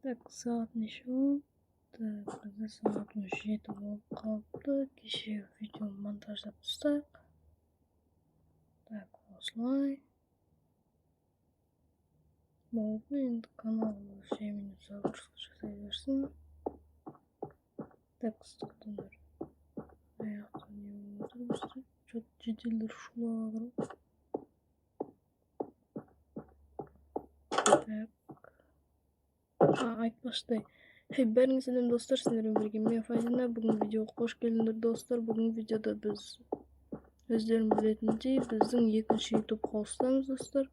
Так, saat neçe oldu? Bizde saat 17 болып қалыпты. Кеше видео монтаждап тастайық. Так, осылай. Болды, енді канал времени загрузка жасай берсін. Тексттерден аяқта не болып отыр? Что-то жеделдер шулап жатыр. Так. Айтпаштай. Бәріңіз сәлем достар, сіздермен бірге мен Фазина. Бүгін видеоға қош келдіңдер достар. Бүгін видеода біз өздерің білетіндей біздің екінші YouTube қосамыз достар.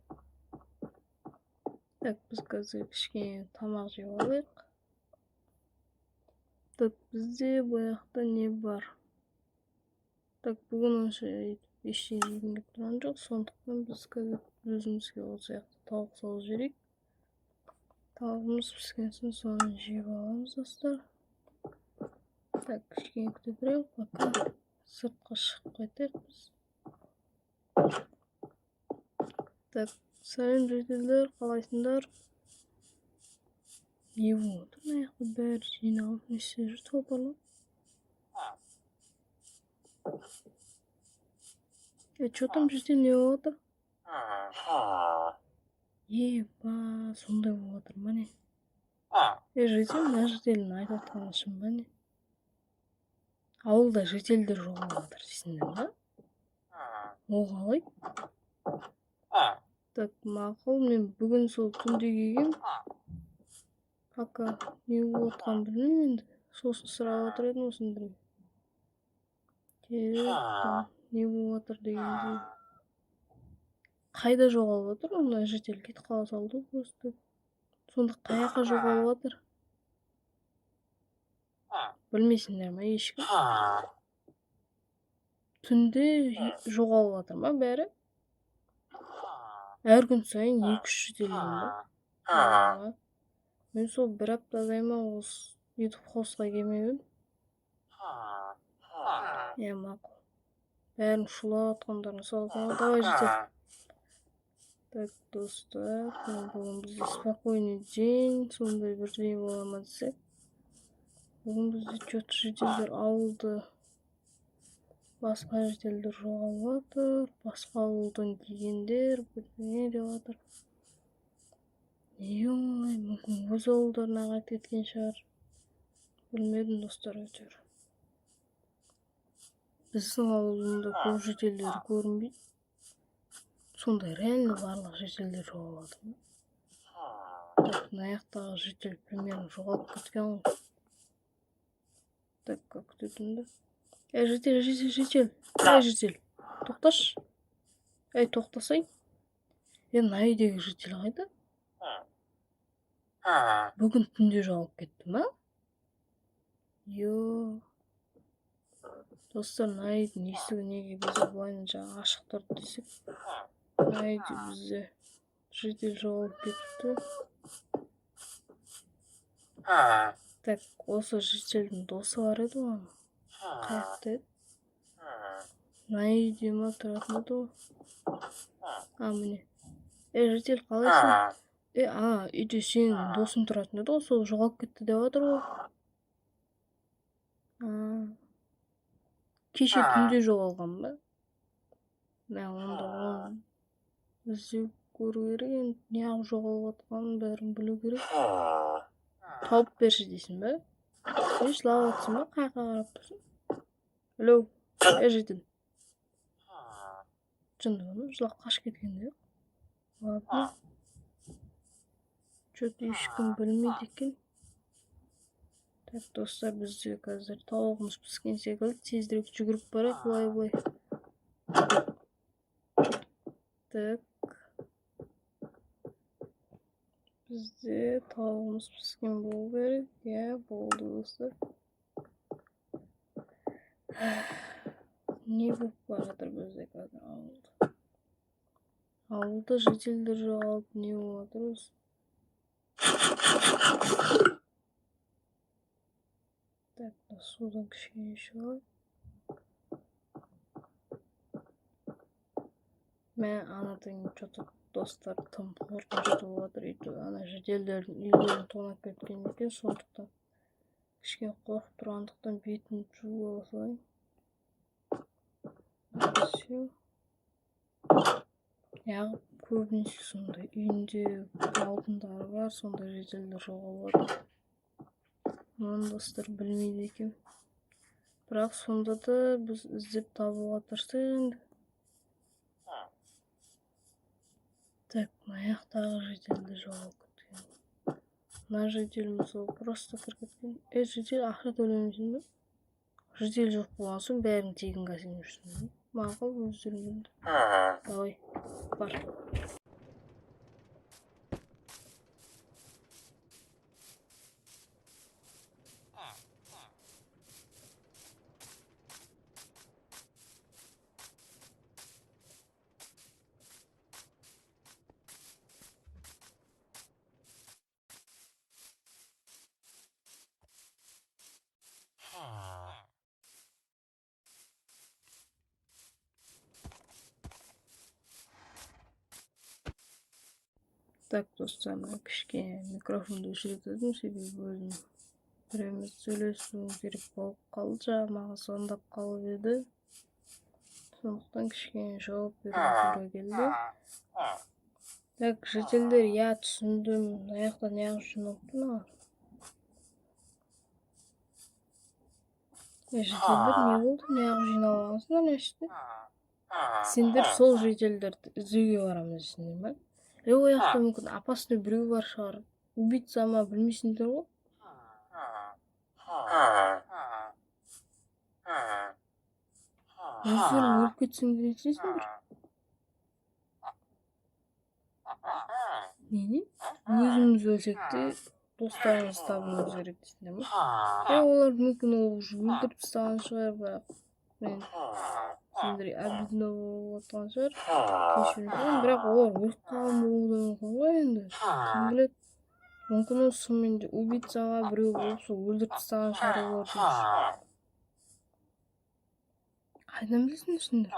Так, біз қазір кішкене тамақ жеп алайық. Так, бізде бұяқта не бар? Так, бүгін онша ештеңе жегім келіп тұрған жоқ, сондықтан біз қазір өзімізге осы яқты тауық салып жіберейік. Тауығымыз піскен соң соны жеп аламыз достар. Так, кішкене күте тұрайық, пока сыртқа шығып қайтайық біз. Так, сәлем жеделдер, қалайсыңдар? Не болып отыр? Мына жақта бәрі жиналып не істеп жүр топырлап? Что там жедел не болып отыр? Еба, сондай болып отыр ма не? Жедел, мына жеделін айтып отқаны шын ба не? Ауылда жеделдер жоғалып жатыр дейсіңдер ма? Ол қалай? Так, мақұл, мен бүгін сол түнде келгем. Пока не болып отқанын білмеймін енді. Сосын сұрап отыр едім осындаймен. Не болып отыр дегенде. Қайда жоғалып отыр? Онда жедел кетіп қала салды просто. Сонда қаяққа жоғалып отыр? Білмейсіңдер ма ешкім? Түнде жоғалып отыр ма бәрі? Әр күн сайын 2-3 жедел бар. Мен сол бір аптадай ма осы YouTube қосқа келмедім. Мақұл. Бәрін шулап отқандарын салдым. Давай жедел. Так, достар, бүгін бізде спокойный день, сондай бір день бола ма десек. Бүгін бізде что-то жеделдер ауылды, басқа жеделдер жоғалып жатыр, басқа ауылдан келгендер бірдеңе деп жатыр. Не олай, мүмкін өз ауылдарына қайтып кеткен шығар. Білмедім достар өтер. Біздің ауылында көп жеделдер көрінбейді. Сондай реально барлық жеделдер жоғалып жатыр ма? Так, мына жақтағы жедел примерно жоғалып кеткен ғой. Так, как күтетінді? Жедел. Жедел. Тоқташы. Тоқтасай. Мына үйдегі жедел қайда? Бүгін түнде жоғалып кетті ма? Достар, мына үйдің есігі неге бізде былайын жаңа ашық тұрды десек. Мына үйде бізде жедел жоғалып кетті. Так, осы жеделдің досы бар еді ғой. Қаяқта еді? Мына үйде ма тұратын еді ғой? Міне. Жедел қалайсың? Үйде сенің досың тұратын еді ғой, сол жоғалып кетті деп жатыр ғой. Кеше түнде жоғалған ба? Онда оны іздеу көру керек, енді неғып жоғалып жатқанын бәрін білу керек. Тауып берші дейсің ба? Жылап жатсың ба? Қаяққа қарап тұрсың? Алло, жедел. Шындығында жылап қашып кеткенде жоқ. Ладно. Что-то ешкім білмейді екен. Так, достар, бізде қазір тауығымыз піскен секілді, тезірек жүгіріп барайық, былай. Так. Бізде тауығымыз піскен болу керек. Болды достар. Не болып бар жатыр бізде қазір ауылда? Ауылда жеделдер жоғалып не болып жатыр осы? Так, судан кішкене шығайық. Мен анадан что-то достар тым коркунучтуу болуп атыр. Ана жеделдердин үйлөрүн тонап кеткен экен, сондуктан кичине коркуп тургандыктан бетимди жууп ала салайын. Всё. Ягы көбүнчө сондай үйүндө алдындары бар, сондай жеделдер жоголуп атат. Муну достор билмейт экем. Бирок сонда да биз издеп табууга тырышсак энди. Так, маяктагы жеделде жоголуп кеткен. Мына жедел мисалы просто кирип кеткен. Жедел акча төлөмөйсүңбү? Жедел жок болгон соң бәрин тегин касыймышсың. Макул өздөрүң. Давай, бар. Так, достор, мен кичине микрофонду өчүрөтөдүм, себеби өзүм бирөөмө сүйлөшүүм керек болуп калды, жагы мага звондоп калып эди. Сондуктан кичине жооп берүүгө туура келди. Так, жеделдер я түшүндүм, аяктан аяк жыйнаптыр ага. Жеделдер эмне болду? Аяк жыйнап алгансыңдар нечти? Сендер сол жеделдерди издөөгө барам десиңерби? О жакта мүмкүн опасный бирөө бар шаар. Убийца ма билмейсиңдер го? Өздөрүң өлүп кетсеңдер эчесиңдер. Эмне? Өзүмүз өлсекти досторубузду табууыбыз керек дейсиңерби? Олар мүмкүн уже өлтүрүп тастаган шығар, бирок мен сендер обидно болуп аткан шығар. Кечирим, бирок олар өлүп калган болушу да мүмкүн го энди. Ким билет? Мүмкүн шын менде убийцага бирөө болсо өлтүрүп тастаган шығар олар дейчи. Кайдан билесиңер сендер?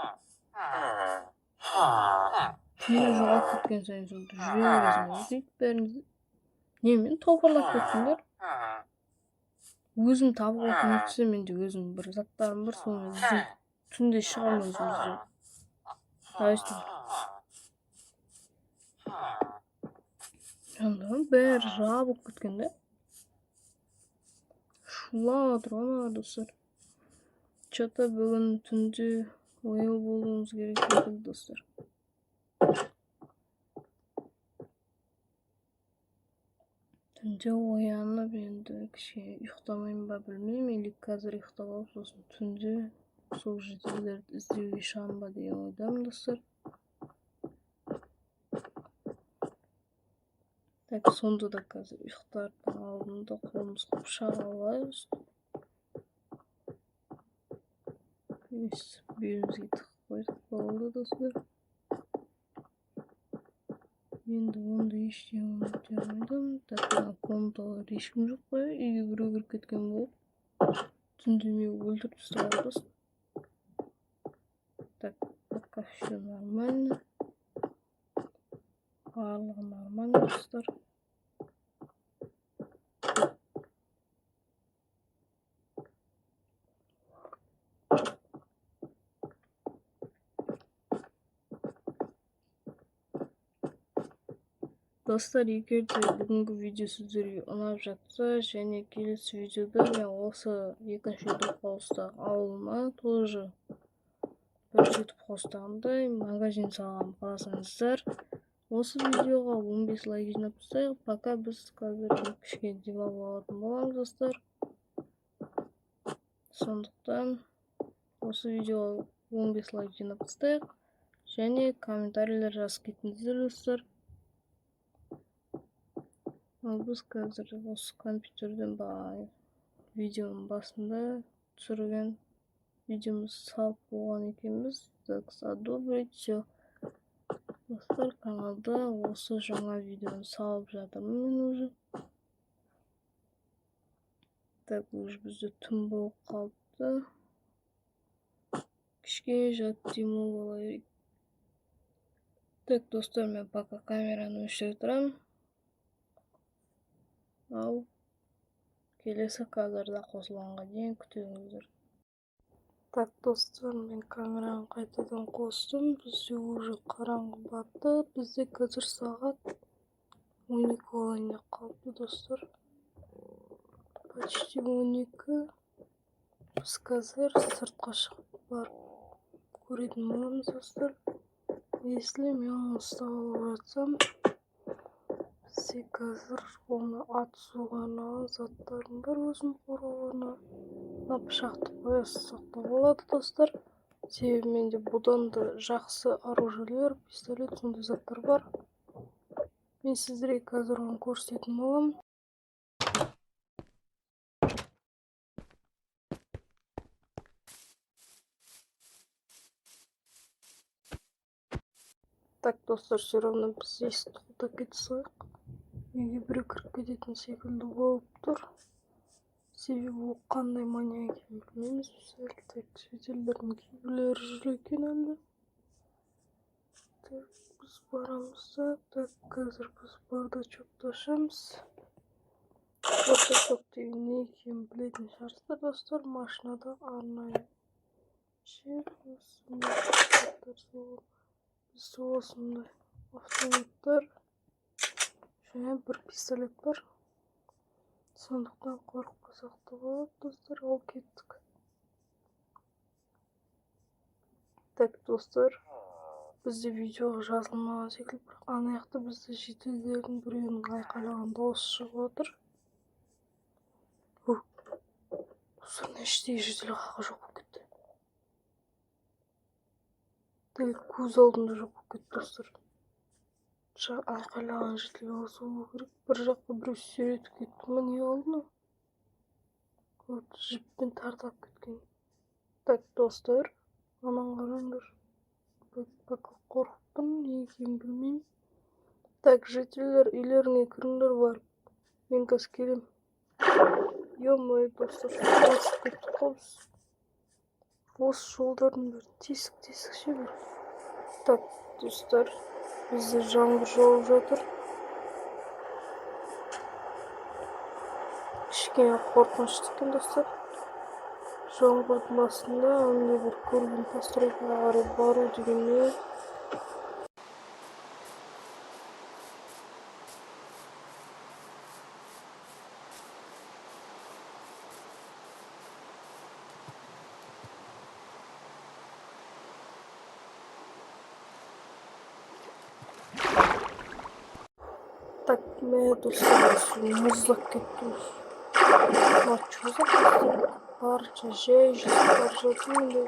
Түнү жоголуп кеткен сайын сонто жүрө бересиңер, дейт бәриңиз. Мен топурлап кеттимдер. Өзүм табууга көмөктөсөм, менде өзүм бир заттарым бар, сону издеп түндө чыгам өзүм издеп. Дайсың. Андан бери жабылып кеткен да. Шулап атыр ана достор. Чата бүгүн түндө ояу болуңуз керек экен достор. Түндө оянып энди кичине уктамайынбы билбейм, или азыр уктап алып сосын түндө сол жеделдерди издөөгө чыгамба деген ойдомун достор. Так, сонда да азыр уктардын алдында колумузга пышак албайбыз. Белибизге тыгып койдук, болду достор. Енді онда ештеңе ұмытып алмадым. Так, комнаталар ешкім жоқ қой. Үйге біреу кіріп кеткен болып. Түнде мені өлтіріп тастаған дост. Так, пока все нормально. Барлығы нормально, достар. Достар, эгерде бүгүнкү видео сиздерге унап жатса, және келесі видеода мен осы екінші YouTube посттагы ауылыма тоже бір YouTube посттагындай магазин салганын кааласаңыздар, осы видеоға 15 лайк жинап тастайық. Пока біз қазір кішкене демалып алатын боламыз, достар. Сондықтан осы видеоға 15 лайк жинап тастайық, және комментарийлер жазып кетіңіздер, достар. Біз қазір осы компьютерден видеонun басында түсірген видеомыз салып болған екенбіз. Так, одобрите. Достар, каналда осы жаңа видеоны салып жатырмын мен уже. Так, уже бізде түн болып қалыпты. Кішкене жат демалып алайық. Так, достар, мен пока камераны өшіріп тұрам. Ал келесі кадрда қосылғанға дейін күтіңіздер. Так, достар, мен камераны қайтадан қостым. Бізде уже қараңғы батты. Бізде қазір сағат 12 болайын деп қалыпты, достар. Почти 12. Біз қазір сыртқа шығып барып көретін боламыз, достар. Если мен ұстап алып жатсам, бізде қазір оны атысуға арналған заттарым бар, өзім қорғауына. Мына пышақты қоя салсақ та болады, достар. Себебі менде бұдан да жақсы оружиелер, пистолет, сондай заттар бар. Мен сіздерге қазір оны көрсететін боламын. Так, достар, все равно біз есікті құлдап кете салайық. Үйге біреу кіріп кететін секілді болып тұр. Себебі ол қандай мания екенін білмейміз. Так, шетелдердің кейбіреулері жүр екен әлі. Так, біз барамыз да. Так, қазір біз бардачокты ашамыз. Бардачок деген не екенін білетін шығарсыздар, достар. Машинада арнайы жер. Бізде осындай автоматтар және бір пистолет бар. Сондықтан қорқып қалсақ та болады, достар. Ал кеттік. Так, достар, бізде видеоға жазылмаған секілді, бірақ ана жақта бізде шетелдердің біреуінің айқайлаған дауысы шығып отыр. Достар, ештеңе шетел қаға жоқ болып кетті. Дәл көз алдында жоқ болып кетті, достар. Айқайлаған шетел осы болу керек. Бір жаққа біреу сүйретіп кетті ме, не болды? Жіппен тартап кеткен. Так, достар, аман қараңдар. Пока қорқыппын, не екенін білмеймін. Так, жителер, үйлеріңе кіріңдер бар. Мен қазір келем. Ё-мое, достар, басып кеттік қой біз. Осы жолдардың бір тесік ше бір. Так, достар, бізде жаңбыр жауып жатыр. Кішкене қорқынышты екен, достар. Жаңбырдың астында андай бір көрген постройкаға қарай бару деген не? Так, міне, достар, мұздап кетті. Что за парча, жай жүзіп бар жатыр енді.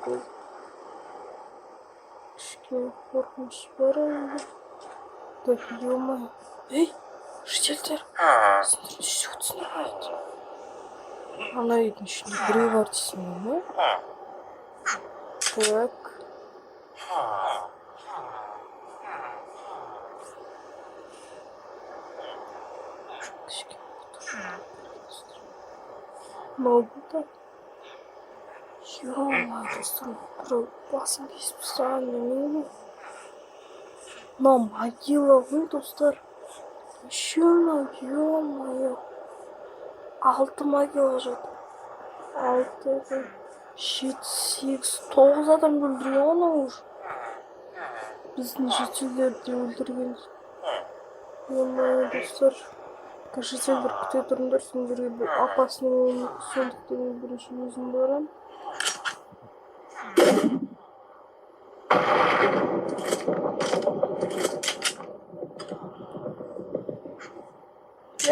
Кішкене қорқыныш бар енді. Так, ё-моё. Ей, шетелдер, сендер не істеп отырсыңдар? Ана үйдің ішінде біреу бар дейсіңдер ме? Так. Маугута. Ё-моё, достар, біреу басын кесіп тастаған немене? Мынау могила ғой, достар. Еще мынау, ё-моё. 6 могила жатыр. 6, 7, 8, 9 адам өлтірген анау уже. Біздің шетелдерді өлтірген. Ё-моё, достар. Шетелдер күте тұрыңдар, сендерге бұл апасының өмірі, сондықтан мен бірінші өзім барам.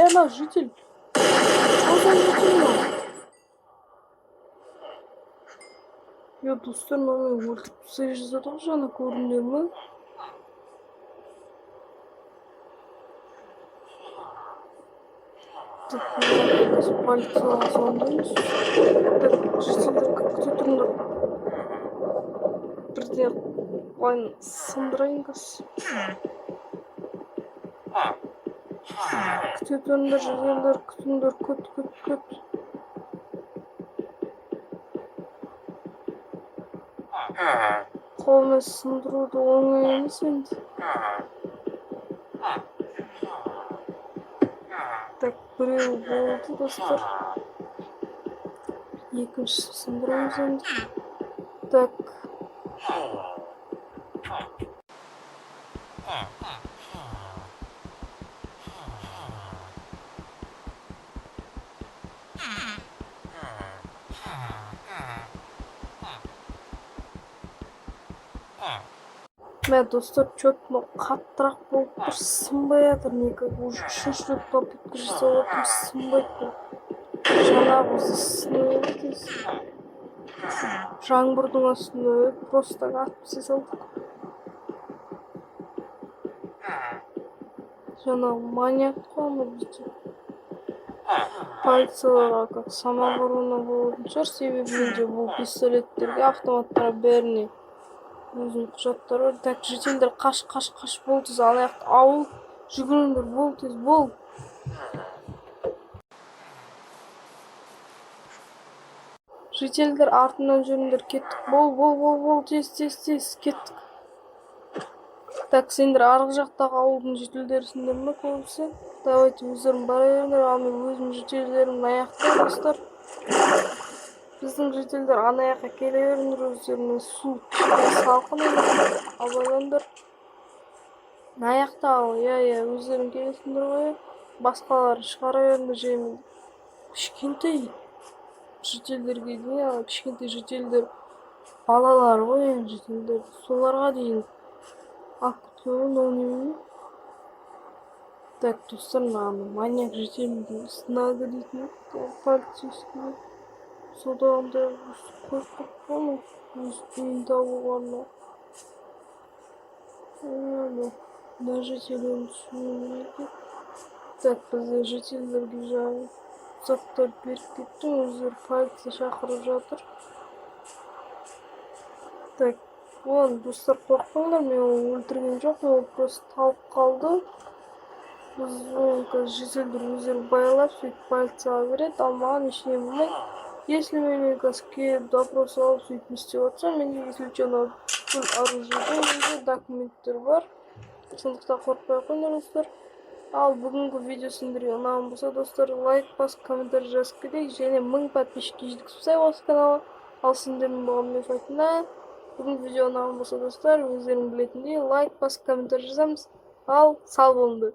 Ана житель. Что за житель? Yo, dostlar, məni vurdub seyircizə doğru görünür mü? Так, полиция звондаймыз. Так, жителдер күте тұрыңдар. Бірден қойын сындырайын қазір. Күте тұрыңдар, жителдер, күтіңдер, күт. Қолмен сындыруды оңай емес енді. Так, біреу болды достар. Екіншісі сындырамыз енді. Так. Мә достар, чөп қаттырақ болып бір сынбай жатыр. Неге уже үшінші рет попытка жасап отырмын, сынбайды бұл. Жаңағы бізді сынып өтесіз. Жаңбырдың астында просто атып түсе салдық. Жаңағы маньяк қой ма бізде. Полицияларға как самооборона болатын шығар, себебі менде бұл пистолеттерге, автоматтарға бәріне өзінің құжаттары бар. Так, жителдер қаш бол тез, аяқты ауыл жүгіріңдер, бол тез, бол. Жителдер артынан жүріңдер, кеттік, бол, тез, кеттік. Так, сендер арғы жақтағы ауылдың жителдерсіңдер ме көбісі? Давайте өздерің бара беріңдер, ал мен өзім жителдерімді аяқта достар. Біздің жителдер анаяққа келе беріңдер, өздеріне су салқын еді, абайлаңдар. Аяқта ал, өздерің келесіңдер ғой, басқалары шығара беріңдер жеймін. Кішкентай жителдерге дейін, кішкентай жителдер балалар ғой, жителдер соларға дейін аккуратно, ол немене? Так, достар, маньяк жителдің снага дейтін полицейский. Содағында қойып қойып өз үйін табуғарына. Мына жителерін түсінемін. Так, бізде жителдерге жаңағы заттар беріп кеттім, өздері полиция шақырып жатыр. Так, достар, қорқпаңдар, мен оны өлтірген жоқпын, ол просто талып қалды. Біз жителдер өздері байлап, сөйтіп полицияға береді, ал маған ештеңе болмайды. Если мен келіп допрос алып сөйтіп не істеп жатсам, менде если что, бүкіл оружие, документтер бар. Сондықтан қорықпай қойыңдар достар. Ал бүгінгі видео сендерге ұнаған болса, достар, лайк басып, комментарий жазып кетейік, және 1000 подписчикке жеткізсек осы каналға. Ал сендердің болған мен айтында, бүгінгі видео ұнаған болса, достар, өздерің білетіндей лайк басып, комментарий жазамыз. Ал сау болыңдар.